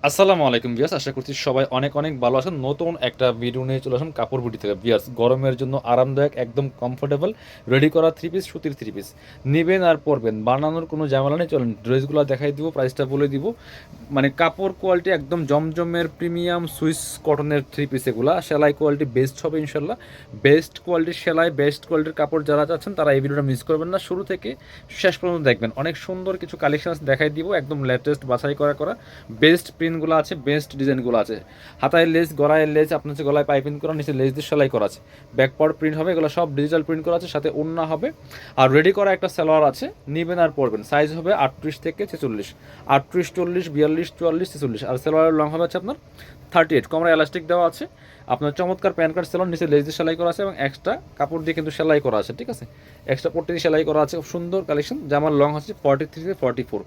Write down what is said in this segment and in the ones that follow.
আসসালামু আলাইকুম ভিউয়ার্স, আশা করছি সবাই অনেক অনেক ভালো আছেন। নতুন একটা ভিডিও নিয়ে চলে আসুন কাপড় বুটি থেকে। ভিউয়ার্স, গরমের জন্য আরামদায়ক, একদম কমফোর্টেবল রেডি করা থ্রি পিস, সুতির থ্রি পিস নেবেন আর পরবেন, বানানোর কোনো ঝামেলা নেই। চলেন ড্রেসগুলো দেখাই দিব, প্রাইসটা বলে দিব। মানে কাপড় কোয়ালিটি একদম জমজমের প্রিমিয়াম সুইস কটনের থ্রি পিস, এগুলা সেলাই কোয়ালিটি বেস্ট হবে ইনশাল্লাহ। বেস্ট কোয়ালিটির সেলাই, বেস্ট কোয়ালিটির কাপড় যারা চাচ্ছেন তারা এই ভিডিওটা মিস করবেন না, শুরু থেকে শেষ পর্যন্ত দেখবেন। অনেক সুন্দর কিছু কালেকশন দেখাই দিব, একদম লেটেস্ট বাছাই করা বেস্ট প্রিন্টগুলো আছে, বেস্ট ডিজাইনগুলো আছে। হাতায় লেস, গলায় লেস, আপনার হচ্ছে গলায় পাইপিং করা, নিচে লেস দিয়ে সেলাই করা আছে। ব্যাকপার্ট প্রিন্ট হবে, এগুলো সব ডিজিটাল প্রিন্ট করা আছে, সাথে ওড়না হবে। আর রেডি করা একটা সালোয়ার আছে, নিবেন আর পরবেন। সাইজ হবে 38 থেকে 46, 38, 40, 42, 44, 46। আর সালোয়ারের লং হবে হচ্ছে আপনার 38। কোমরে এলাস্টিক দেওয়া আছে, আপনার চমৎকার প্যান্ট কার্ড সেলোয়ার, নিচে লেস দিয়ে সেলাই করা আছে এবং এক্সট্রা কাপড় দিয়ে কিন্তু সেলাই করা আছে, ঠিক আছে। এক্সট্রা পট্টি দিয়ে সেলাই করা আছে, খুব সুন্দর কালেকশন। জামার লং হচ্ছে 43 থেকে 44।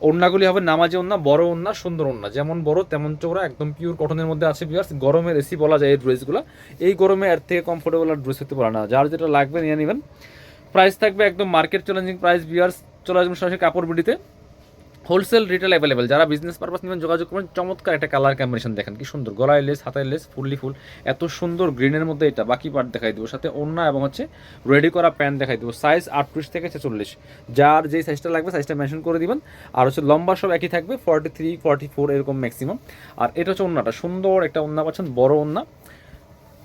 ওড়নাগুলি হবে নামাজি ওড়না, বড় ওড়না, সুন্দর ওড়না, যেমন বড় তেমন চওড়া, একদম পিওর কটনের মধ্যে আছে। ভিউয়ার্স, গরমের এসি বলা যায় এই ড্রেসগুলো। এই গরমে এর থেকে কমফোর্টেবল আর ড্রেস হতে পারে না। যার যেটা লাগবে নিয়ে নেবেন। প্রাইস থাকবে একদম মার্কেট চ্যালেঞ্জিং প্রাইস। ভিউয়ার্স, চলে আসবেন সরাসরি কাপড় বিডিতে। হোলসেল রিটেল অ্যাভেলেবেল, যারা বিজনেস পারপাস নেবেন যোগাযোগ করবেন। চমৎকার একটা কালার কম্বিনেশন দেখেন কি সুন্দর, গলায় লেস, হাতায় লেস, ফুললি ফুল, এত সুন্দর গ্রিনের মধ্যে এটা। বাকি পার্ট দেখাই দেবো, সাথে ওড়না এবং হচ্ছে রেডি করা প্যান্ট দেখাই দেবো। সাইজ 38 থেকে 46, যার যেই সাইজটা লাগবে সাইজটা মেনশন করে দিবেন। আর হচ্ছে লম্বা সব একই থাকবে, 43, 44 এরকম ম্যাক্সিমাম। আর এটা হচ্ছে ওড়নাটা, সুন্দর একটা ওড়না পাচ্ছেন, বড় ওড়না,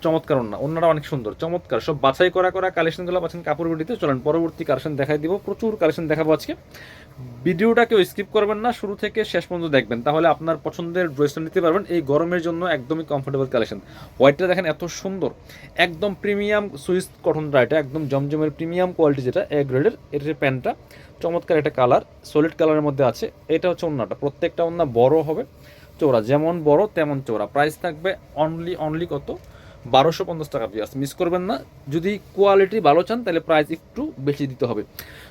চমৎকার ওড়না। ওড়নাটা অনেক সুন্দর, চমৎকার, সব বাছাই করা কালেকশনগুলো পাচ্ছেন কাপড় বিডিতে। চলেন পরবর্তী কালেকশন দেখাই দিব, প্রচুর কালেকশন দেখাবো আজকে। ভিডিওটা কেউ স্কিপ করবেন না, শুরু থেকে শেষ পর্যন্ত দেখবেন, তাহলে আপনার পছন্দের ড্রেসটা নিতে পারবেন। এই গরমের জন্য একদমই কমফোর্টেবল কালেকশন। হোয়াইটটা দেখেন এত সুন্দর, একদম প্রিমিয়াম সুইস কটনটা, এটা একদম জমজমের প্রিমিয়াম কোয়ালিটি, যেটা এ গ্রেডের। এটার প্যান্টটা চমৎকার একটা কালার, সলিড কালারের মধ্যে আছে। এটা হচ্ছে ওড়নাটা, প্রত্যেকটা ওড়না বড় হবে, চওড়া, যেমন বড় তেমন চওড়া। প্রাইস থাকবে অনলি কত, 1250 টাকা। পিয়াস মিস করবেন না। যদি কোয়ালিটি ভালো চান তাহলে প্রাইস একটু বেশি দিতে হবে,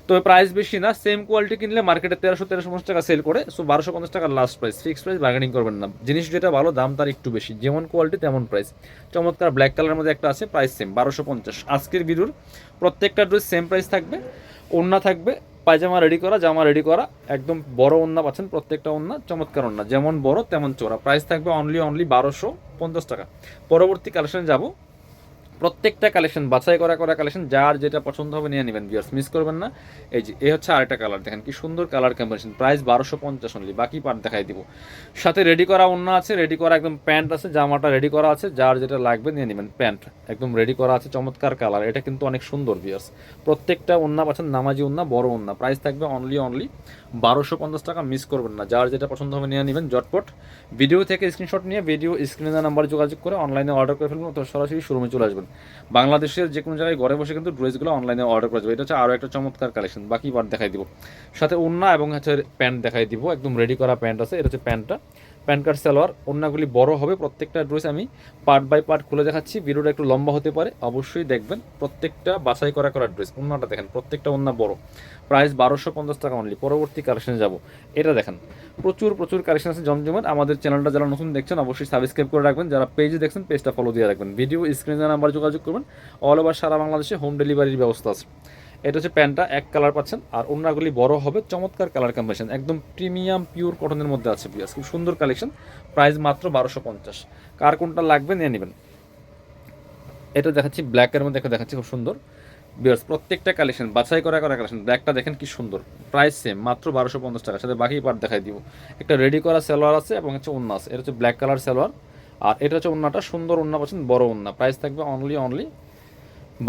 তবে প্রাইস বেশি না। সেম কোয়ালিটি কিনলে মার্কেটে 1350 টাকা সেল করে, সো 1250 টাকা last price, fixed price, bargaining করবেন না। জিনিস যেটা ভালো, দাম তার একটু বেশি, যেমন কোয়ালিটি তেমন প্রাইস। চমৎকার ব্ল্যাক কালারের মধ্যে একটা আছে, প্রাইস সেম 1250। আজকের ভিডিওর প্রত্যেকটা ড্রেস সেম প্রাইস থাকবে। ওড়না থাকবে, পায়জামা রেডি করা, জামা রেডি করা, একদম বড় ওড়না পাচ্ছেন, প্রত্যেকটা ওড়না চমৎকার ওড়না, যেমন বড় তেমন চওড়া। প্রাইস থাকবে অনলি 1250 টাকা। পরবর্তী কালেকশন যাব। প্রত্যেকটা কালেকশন বাছাই করা কালেকশন, যার যেটা পছন্দ হবে নিয়ে নেবেন। ভিউয়ার্স মিস করবেন না। এই যে এই হচ্ছে আরেকটা কালার, দেখেন কি সুন্দর কালার কম্বিনেশন। প্রাইস 1250 অনলি, বাকি পার্ট দেখাই দিব। সাথে রেডি করা ওড়না আছে, রেডি করা একদম প্যান্ট আছে, জামাটা রেডি করা আছে, যার যেটা লাগবে নিয়ে নেবেন। প্যান্ট একদম রেডি করা আছে, চমৎকার কালার, এটা কিন্তু অনেক সুন্দর। ভিউয়ার্স, প্রত্যেকটা ওড়না পাচ্ছেন নামাজি ওড়না, বড় ওড়না। প্রাইস থাকবে অনলি 1250 টাকা। মিস করবেন না, যার যেটা পছন্দ হবে নিয়ে নেবেন জটপট। ভিডিও থেকে স্ক্রিনশট নিয়ে ভিডিও স্ক্রিনের নাম্বার যোগাযোগ করে অনলাইনে অর্ডার করে ফেলবেন, অথবা সরাসরি শোরুমে চলে আসবেন। বাংলাদেশের যে কোনো জায়গায় ঘরে বসে কিন্তু ড্রেসগুলো অনলাইনে অর্ডার করা যাবে। এটা হচ্ছে আরও একটা চমৎকার কালেকশন, বাকি পার্ট দেখাই দিব। সাথে ওড়না এবং হচ্ছে প্যান্ট দেখাই দিব, একদম রেডি করা প্যান্ট আছে। এটা হচ্ছে প্যান্টটা, প্যান্ট কার্ড সালোয়ার। ওড়নাগুলি বড় হবে, প্রত্যেকটা ড্রেস আমি পার্ট বাই পার্ট খুলে দেখাচ্ছি। ভিডিওটা একটু লম্বা হতে পারে, অবশ্যই দেখবেন। প্রত্যেকটা বাছাই করা ড্রেস। ওড়নাটা দেখেন, প্রত্যেকটা ওড়না বড়। প্রাইস 1250 টাকা অনলি। পরবর্তী কালেকশনে যাব। এটা দেখেন, প্রচুর কালেকশন আছে জমজমের। আমাদের চ্যানেলটা যারা নতুন দেখছেন অবশ্যই সাবস্ক্রাইব করে রাখবেন, যারা পেজে দেখছেন পেজটা ফলো দিয়ে রাখবেন। ভিডিও স্ক্রিনে নাম্বার যোগাযোগ করবেন, অল ওভার সারা বাংলাদেশে হোম ডেলিভারির ব্যবস্থা আছে। এটা হচ্ছে প্যান্টটা, এক কালার পাচ্ছেন। আর ওড়নাগুলি বড় হবে, চমৎকার কালার কম্বিনেশন, একদম প্রিমিয়াম পিওর কটনের মধ্যে আছে। বিয়াস খুব সুন্দর কালেকশন, প্রাইস মাত্র 1250। কার কোনটা লাগবে নিয়ে নেবেন। এটা দেখাচ্ছি ব্ল্যাকের মধ্যে, একটা দেখাচ্ছি খুব সুন্দর। বিয়ার্স, প্রত্যেকটা কালেকশন বাছাই করা কালেকশন। ব্ল্যাকটা দেখেন কি সুন্দর, প্রাইস সেম মাত্র 1250 টাকা। সাথে বাকি পার্ট দেখাই দিব। একটা রেডি করা সালোয়ার আছে এবং হচ্ছে ওড়না আছে। এটা হচ্ছে ব্ল্যাক কালার সালোয়ার, আর এটা হচ্ছে ওড়নাটা, সুন্দর ওড়না পাচ্ছেন, বড় ওড়না। প্রাইস থাকবে অনলি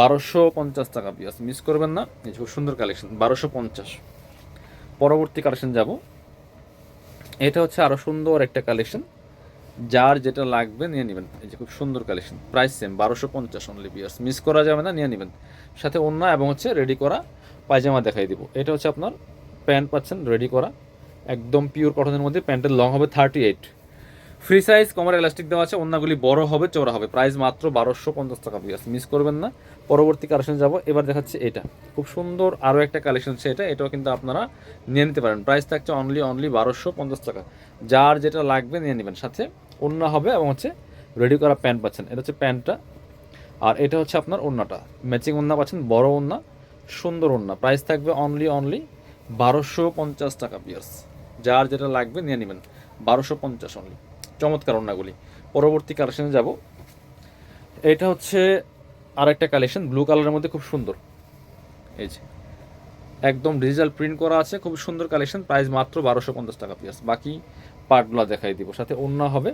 1250 টাকা। বিয়ার্স মিস করবেন না, এই খুব সুন্দর কালেকশন, 1250। পরবর্তী কালেকশন যাব। এটা হচ্ছে আরও সুন্দর একটা কালেকশন, যার যেটা লাগবে নিয়ে নেবেন। এই যে খুব সুন্দর কালেকশন, প্রাইস সেম 1250 অনলি। বিয়ার্স মিস করা যাবে না, নিয়ে নেবেন। সাথে ওড়না এবং হচ্ছে রেডি করা পায়জামা দেখাই দিব। এটা হচ্ছে আপনার প্যান্ট পাচ্ছেন রেডি করা, একদম পিওর কটনের মধ্যে। প্যান্টের লং হবে 38, ফ্রি সাইজ, কমার এলাস্টিক দেওয়া আছে। ওড়নাগুলি বড় হবে, চওড়া হবে। প্রাইস মাত্র 1250 টাকা। বিয়ার্স মিস করবেন না। পরবর্তী কালেকশন যাব। এবার দেখাচ্ছে এটা, খুব সুন্দর আরও একটা কালেকশন আছে। এটাও কিন্তু আপনারা নিয়ে নিতে পারেন। প্রাইস থাকছে অনলি 1250 টাকা। যার যেটা লাগবে নিয়ে নেবেন। সাথে ওড়না হবে এবং হচ্ছে রেডি করা প্যান্ট পাচ্ছেন। এটা হচ্ছে প্যান্টটা, আর এটা হচ্ছে আপনার ওড়নাটা, ম্যাচিং ওড়না পাচ্ছেন, বড় ওড়না, সুন্দর ওড়না। প্রাইস থাকবে অনলি 1250 টাকা। বিয়ার্স যার যেটা লাগবে নিয়ে নেবেন। 1250 অনলি। চমৎকার ওড়নাগুলি। পরবর্তী কালেকশনে যাব। এটা হচ্ছে আরেকটা কালেকশন, ব্লু কালারের মধ্যে খুব সুন্দর, এই যে একদম ডিজিটাল প্রিন্ট করা আছে, খুব সুন্দর কালেকশন। প্রাইস মাত্র 1250 টাকা পিস। বাকি পার্টগুলো দেখাই দিব, সাথে ওড়না হবে।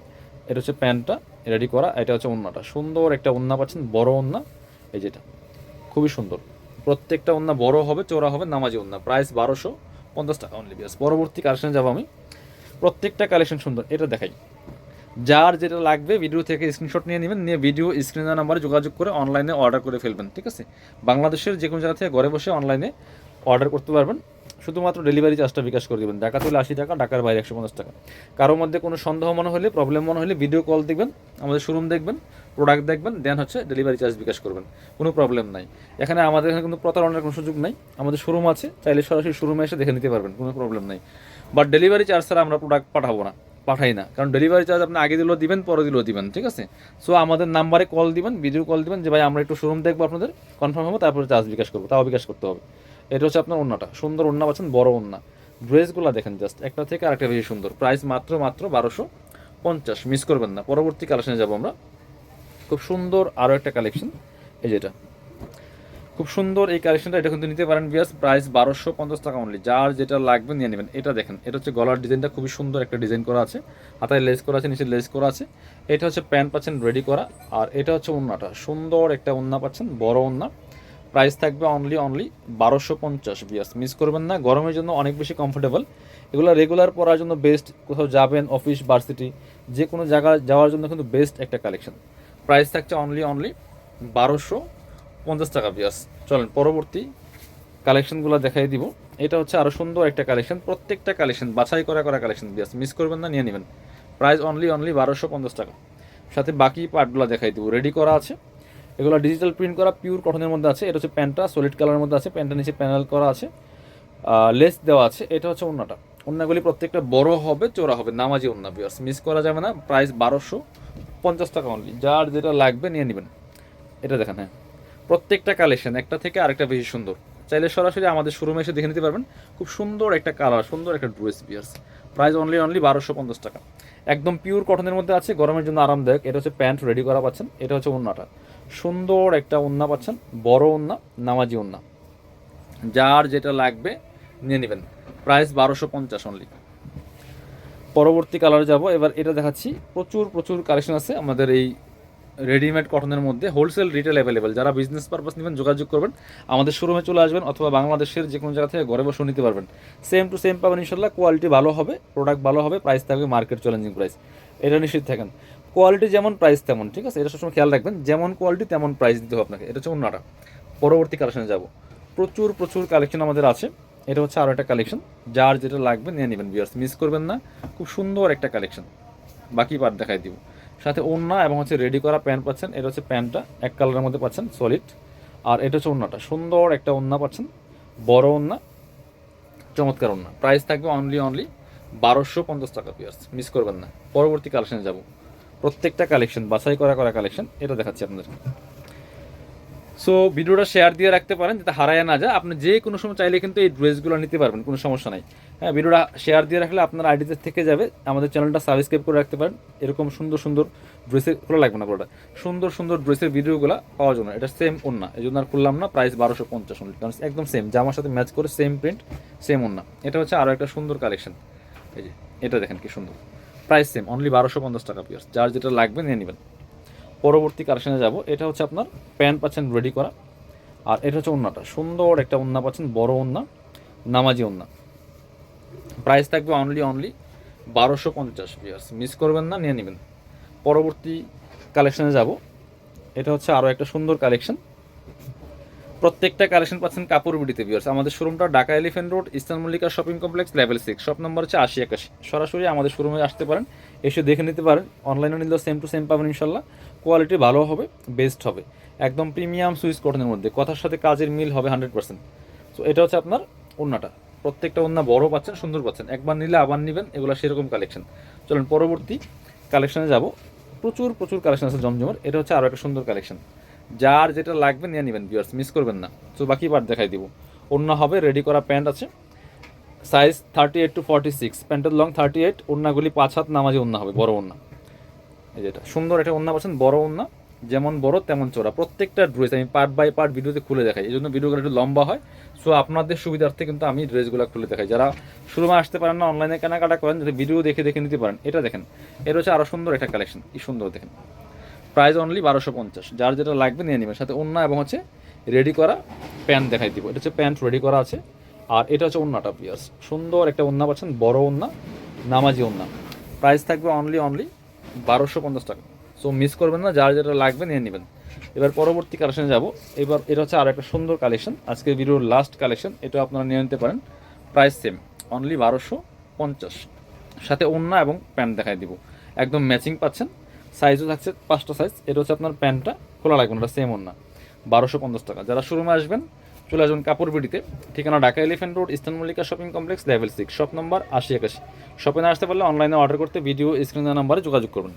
এটা হচ্ছে প্যান্টটা রেডি করা, এটা হচ্ছে ওড়নাটা। সুন্দর একটা ওড়না পাচ্ছেন, বড় ওড়না, এই যেটা খুবই সুন্দর। প্রত্যেকটা ওড়না বড় হবে, চওড়া হবে, নামাজি ওড়না। প্রাইস 1250 টাকা অনলি পিস। পরবর্তী কালেকশনে যাবো আমি। প্রত্যেকটা কালেকশন সুন্দর, এটা দেখাই। যার যেটা লাগবে ভিডিও থেকে স্ক্রিনশট নিয়ে নেবেন, নিয়ে ভিডিও স্ক্রিন নাম্বারে যোগাযোগ করে অনলাইনে অর্ডার করে ফেলবেন, ঠিক আছে? বাংলাদেশের যে কোনো জায়গা থেকে ঘরে বসে অনলাইনে অর্ডার করতে পারবেন। শুধুমাত্র ডেলিভারি চার্জটা বিকাশ করে দেবেন। ঢাকা তুলে 80 টাকা, ঢাকার বাইরে 150 টাকা। কারোর মধ্যে কোনো সন্দেহ মনে হলে, প্রবলেম মনে হলে ভিডিও কল দেখবেন, আমাদের শোরুম দেখবেন, প্রোডাক্ট দেখবেন, দেন হচ্ছে ডেলিভারি চার্জ বিকাশ করবেন। কোনো প্রবলেম নাই। এখানে আমাদের এখানে কিন্তু প্রতারণার কোনো সুযোগ নাই। আমাদের শোরুম আছে, চাইলে সরাসরি শোরুমে এসে দেখে নিতে পারবেন, কোনো প্রবলেম নাই। বাট ডেলিভারি চার্জ ছাড়া আমরা প্রোডাক্ট পাঠাই না, কারণ ডেলিভারি চার্জ আপনি আগে দিলেও দিবেন, পরে দিলেও দিবেন, ঠিক আছে? সো আমাদের নাম্বারে কল দিবেন, ভিডিও কল দিবেন যে ভাই আমরা একটু শোরুম দেখবো আপনাদের, কনফার্ম হবো, তারপরে চার্জ বিকাশ করবো, তাও বিকাশ করতে হবে। এটা হচ্ছে আপনার ওড়নাটা, সুন্দর ওড়না পাচ্ছেন, বড় ওড়না। ড্রেসগুলো দেখেন জাস্ট একটা থেকে আরেকটা বেশি সুন্দর। প্রাইস মাত্র 1250, মিস করবেন না। পরবর্তী কালেকশনে যাবো আমরা। খুব সুন্দর আরও একটা কালেকশন, এই যেটা খুব সুন্দর এই কালেকশনটা, এটা কিন্তু নিতে পারেন বিয়াস। প্রাইস 1250 টাকা অনলি। যার যেটা লাগবে নিয়ে নেবেন। এটা দেখেন, এটা হচ্ছে গলার ডিজাইনটা খুবই সুন্দর একটা ডিজাইন করা আছে, হাতায় লেস করা আছে, নিচে লেস করা আছে। এটা হচ্ছে প্যান্ট পাচ্ছেন রেডি করা, আর এটা হচ্ছে ওড়নাটা, সুন্দর একটা ওড়না পাচ্ছেন, বড় ওড়না। প্রাইস থাকবে অনলি 1250 বিয়াস, মিস করবেন না। গরমের জন্য অনেক বেশি কমফোর্টেবল, এগুলো রেগুলার পরার জন্য বেস্ট। কোথাও যাবেন, অফিস, ভার্সিটি, যে কোনো জায়গায় যাওয়ার জন্য কিন্তু বেস্ট একটা কালেকশন। প্রাইস থাকছে অনলি 1250 টাকা বিয়াস। চলেন পরবর্তী কালেকশনগুলো দেখাই দিব। এটা হচ্ছে আরও সুন্দর একটা কালেকশন, প্রত্যেকটা কালেকশন বাছাই করা কালেকশন বিয়াস, মিস করবেন না, নিয়ে নেবেন। প্রাইস অনলি 1250 টাকা। সাথে বাকি পার্টগুলো দেখাই দিব, রেডি করা আছে। এগুলো ডিজিটাল প্রিন্ট করা, পিওর কটনের মধ্যে আছে। এটা হচ্ছে প্যান্টটা, সলিড কালারের মধ্যে আছে, প্যান্টটা নিচে প্যানেল করা আছে, লেস দেওয়া আছে। এটা হচ্ছে ওড়নাটা। ওড়নাগুলি প্রত্যেকটা বড় হবে, চোরা হবে, নামাজি ওড়না বিয়াস, মিস করা যাবে না। প্রাইস 1250 টাকা অনলি। যার যেটা লাগবে নিয়ে নেবেন। এটা দেখেন, হ্যাঁ প্রত্যেকটা কালেকশন একটা থেকে আরেকটা বেশি সুন্দর। চাইলে সরাসরি আমাদের শোরুমে এসে দেখে নিতে পারবেন। খুব সুন্দর একটা কালার, সুন্দর একটা ড্রেস বিয়ার্স। প্রাইস অনলি 1250 টাকা। একদম পিওর কটনের মধ্যে আছে, গরমের জন্য আরামদায়ক। এটা হচ্ছে প্যান্ট রেডি করা পাচ্ছেন, এটা হচ্ছে ওড়নাটা, সুন্দর একটা ওড়না পাচ্ছেন, বড় ওড়না, নামাজি ওড়না। যার যেটা লাগবে নিয়ে নেবেন। Price 1250 only. পরবর্তী কালারে যাব। এবার এটা দেখাচ্ছি, প্রচুর কালেকশন আছে আমাদের এই রেডিমেড কটনের মধ্যে, হোলসেল রিটেল অ্যাভেলেবেল। যারা বিজনেস পারপাস নেবেন যোগাযোগ করবেন, আমাদের শোরুমে চলে আসবেন, অথবা বাংলাদেশের যে কোনো জায়গা থেকে ঘরে বসে নিতে পারবেন। সেম টু সেম পাবেন ইনশাল্লাহ। কোয়ালিটি ভালো হবে, প্রোডাক্ট ভালো হবে, প্রাইস থাকবে মার্কেট চ্যালেঞ্জিং প্রাইস, এটা নিশ্চিত থাকেন। কোয়ালিটি যেমন প্রাইস তেমন, ঠিক আছে? এটা সবসময় খেয়াল রাখবেন, যেমন কোয়ালিটি তেমন প্রাইস দিতে হবে আপনাকে। এটা হচ্ছে অন্যটা। পরবর্তী কালেকশনে যাব। প্রচুর কালেকশন আমাদের আছে। এটা হচ্ছে আরও একটা কালেকশন, যার যেটা লাগবে নিয়ে নেবেন ভিউয়ার্স, মিস করবেন না। খুব সুন্দর একটা কালেকশন, বাকি পার্ট দেখাই দিব। সাথে ওড়না এবং হচ্ছে রেডি করা প্যান্ট পাচ্ছেন। এটা হচ্ছে প্যান্টটা এক কালারের মধ্যে পাচ্ছেন, সলিড। আর এটা হচ্ছে ওড়নাটা, সুন্দর একটা ওড়না পাচ্ছেন, বড় ওড়না, চমৎকার ওড়না। প্রাইস থাকবে অনলি 1250 টাকা ভিউয়ার্স, মিস করবেন না। পরবর্তী কালেকশনে যাব। প্রত্যেকটা কালেকশন বাছাই করা কালেকশন, এটা দেখাচ্ছি আপনাদের। সো ভিডিওটা শেয়ার দিয়ে রাখতে পারেন যাতে হারায় না যায়। আপনি যে কোনো সময় চাইলে কিন্তু এই ড্রেসগুলো নিতে পারবেন, কোনো সমস্যা নাই। হ্যাঁ, ভিডিওটা শেয়ার দিয়ে রাখলে আপনার আইডিতে থেকে যাবে। আমাদের চ্যানেলটা সাবস্ক্রাইব করে রাখতে পারেন, এরকম সুন্দর ড্রেসের খোলা লাগবে না পুরোটা, সুন্দর ড্রেসের ভিডিওগুলো পাওয়ার জন্য। এটা সেম ওড়না, এই জন্য আর খুললাম না। প্রাইস 1250 অনলি, কারণ একদম সেম, জামার সাথে ম্যাচ করে সেম প্রিন্ট, সেম ওড়না। এটা হচ্ছে আরও একটা সুন্দর কালেকশন, এই যে এটা দেখেন কি সুন্দর। প্রাইস সেম, অনলি 1250 টাকা পিস। যার যেটা লাগবে নিয়ে নেবেন। পরবর্তী কালেকশনে যাব। এটা হচ্ছে আপনার প্যান্ট পাচ্ছেন রেডি করা, আর এটা হচ্ছে ওড়নাটা, সুন্দর একটা ওড়না পাচ্ছেন, বড় ওড়না, নামাজি ওড়না। প্রাইস থাকবে অনলি 1250 ভিউয়ার্স, মিস করবেন না, নিয়ে নেবেন। পরবর্তী কালেকশনে যাব। এটা হচ্ছে আরও একটা সুন্দর কালেকশন। প্রত্যেকটা কালেকশন পাচ্ছেন কাপড় বিডিতে ভিউয়ার্স। আমাদের শোরুমটা Dhaka elephant road, eastern Mallika shopping complex, level 6, shop number হচ্ছে 8081। সরাসরি আমাদের শোরুমে আসতে পারেন, এসে দেখে নিতে পারেন। অনলাইনে নিলেও সেম টু সেম পাবেন ইনশাল্লাহ। কোয়ালিটি ভালো হবে, বেস্ট হবে, একদম প্রিমিয়াম সুইস কটনের মধ্যে, কথার সাথে কাজের মিল হবে 100%। সো এটা হচ্ছে আপনার ওড়নাটা। প্রত্যেকটা ওড়না বড় পাচ্ছেন, সুন্দর পাচ্ছেন, একবার নিলে আবার নেবেন, এগুলো সেরকম কালেকশন। চলুন পরবর্তী কালেকশনে যাব। প্রচুর কালেকশন আছে জমজমের। এটা হচ্ছে আরও একটা সুন্দর কালেকশন, যার যেটা লাগবে নিয়ে নেবেন ভিউয়ার্স, মিস করবেন না। তো বাকি পার্ট দেখাই দিব। ওড়না হবে, রেডি করা প্যান্ট আছে, সাইজ 38 to 46, প্যান্টের লং 38, ওড়নাগুলি 5 হাত নামাজি ওড়না হবে, বড় ওড়না। এই যেটা সুন্দর একটা ওড়না পাচ্ছেন, বড় ওড়না, যেমন বড় তেমন চওড়া। প্রত্যেকটা ড্রেস আমি পার্ট বাই পার্ট ভিডিওতে খুলে দেখাই, এই জন্য ভিডিওগুলো একটু লম্বা হয়। সো আপনাদের সুবিধার্থে কিন্তু আমি ড্রেসগুলো খুলে দেখাই। যারা শোরুমে আসতে পারেন না, অনলাইনে কেনাকাটা করেন, যদি ভিডিও দেখে দেখে নিতে পারেন। এটা দেখেন, এটা হচ্ছে আরও সুন্দর একটা কালেকশন, কি সুন্দর দেখেন। প্রাইস অনলি 1250, যার যেটা লাগবে নিয়ে নেবেন। সাথে ওড়না এবং হচ্ছে রেডি করা প্যান্ট দেখাই দিব। এটা হচ্ছে প্যান্ট রেডি করা আছে, আর এটা হচ্ছে ওড়নাটা পিয়ার্স। সুন্দর একটা ওড়না পাচ্ছেন, বড় ওড়না, নামাজি ওড়না। প্রাইস থাকবে অনলি 1250 টাকা। সো মিস করবেন না, যার যেটা লাগবে নিয়ে নেবেন। এবার পরবর্তী কালেকশনে যাব। এবার এটা হচ্ছে আর একটা সুন্দর কালেকশন, আজকের ভিডিওর লাস্ট কালেকশন। এটা আপনারা নিয়ে নিতে পারেন। প্রাইস সেম, অনলি 1250, সাথে ওড়না এবং প্যান্ট দেখাই দিব, একদম ম্যাচিং পাচ্ছেন। সাইজও থাকছে 5টা সাইজ। এটা হচ্ছে আপনার প্যান্টটা, খোলা লাগবে না, এটা সেম ওড়না। 1250 টাকা। যারা শোরুমে আসবেন চলে আসবেন কাপড় বিডিতে, ঠিকানা Dhaka elephant road, eastern Mallika shopping complex, level 6, shop number 8081। শপে না আসতে পারলে অনলাইনে অর্ডার করতে ভিডিও স্ক্রিনে নাম্বারে যোগাযোগ করবেন।